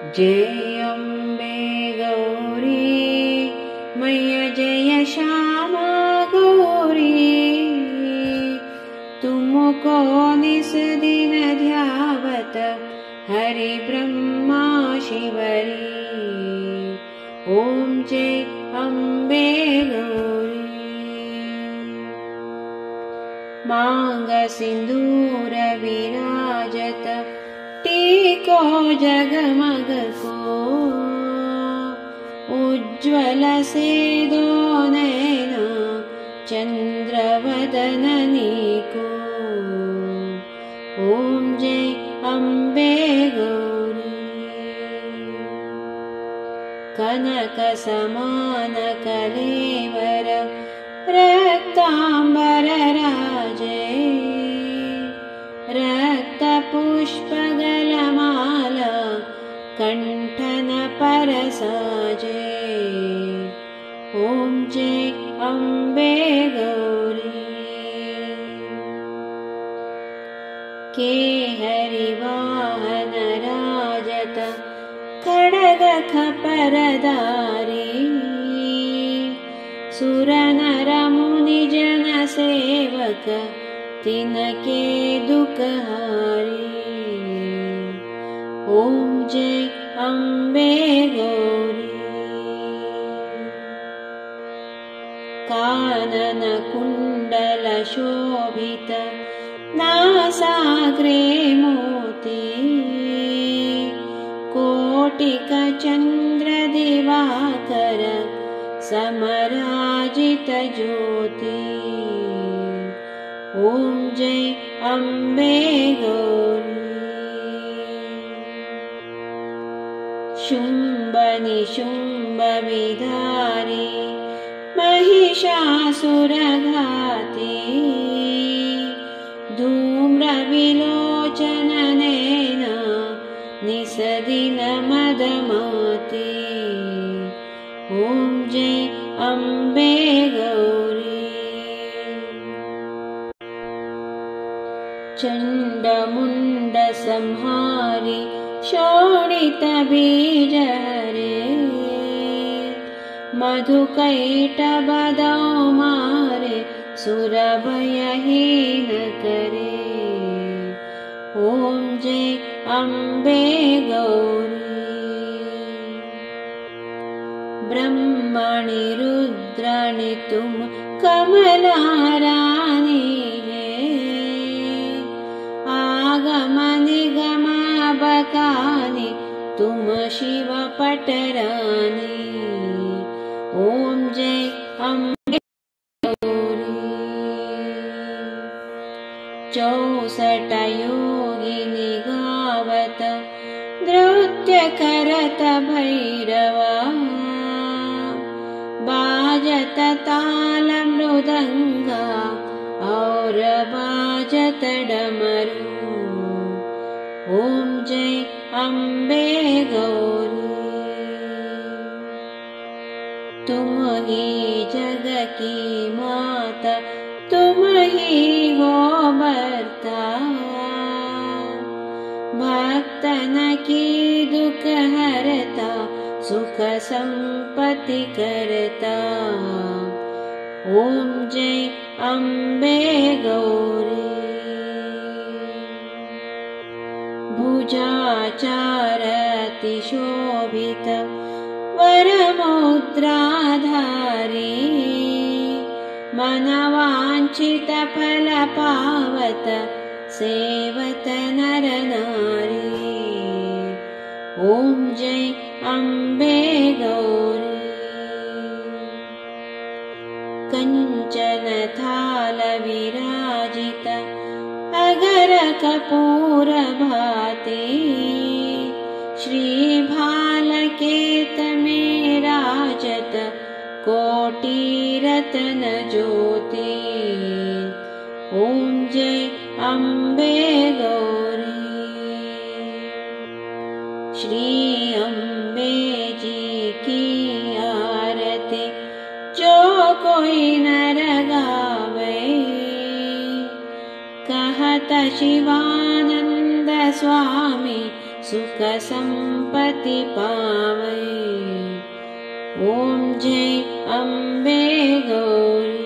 जय अम्बे गौरी मैया जय श्यामा गौरी, तुमको निस दिन ध्यावत हरि ब्रह्मा शिवरी। ओम जय अम्बे गौरी। मांग सिंदूर विराजत टीको जगमग को, उज्ज्वल से दो नैना चंद्रवदननी को। ओम जय अम्बे गौरी। कनक समान कलेवर रक्तांबर राजे, रक्त पुष्पगलमाला कंठन पर साजे। ओम जय अम्बे गौरी। केहरि वाहन राजत खड्ग खपरदारी, सुर नर मुनि जन सेवक तिनके दुखहारी। ओम जय अम्बे गौरी। कानन कुंडल शोभित नासाग्रे मोती, कोटिक चंद्र दिवाकर समराजित ज्योति। ओम जय अम्बे गौरी। शुंभ निशुंभ विधारी महिषासुरघाती, धूम्र विलोचन नैना निसदिन मदमाती। ओम जय अम्बे गौरी। चंड मुंड संहारी शोणित बीज हरे, मधुकैटभदौ मारे सुर भयहीन करे। ओम जय अम्बे गौरी। ब्रह्मणि रुद्राणि तुम कमला रानी है, आगम निगम बकानी तुम शिव पटरानी। ओम जय अम्बे गौरी। 64 योगिनी गावत नृत्य करत भैरवा, बाजत ताल मृदंगा और बाजत डमरू। ओम जय अम्बे गौरी। तुम ही जग की माता, तुम ही हो बर्ता, भक्तन की दुख हरता, सुख संपत्ति करता। ओम जय अम्बे गौरी। भुजाचारति शोभित वरमुद्राधारी, मनवांचित फल पावत सेवत नर नारी। ओम जय अम्बे गौरी। कंचन थाल विराजित अगर कपूर भाती, श्री भालकेत में राजत कोटि रतन ज्योति। ओम जय अम्बे गौरी। श्री अम्बे जी की आरती जो कोई नर गावे, कहत शिवानंद स्वामी सुख संपत्ति पावै। ॐ जय अम्बे गौरी।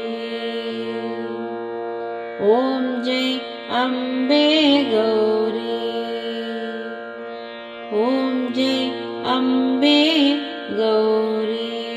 ॐ जय अम्बे गौरी। ॐ जय अम्बे गौरी।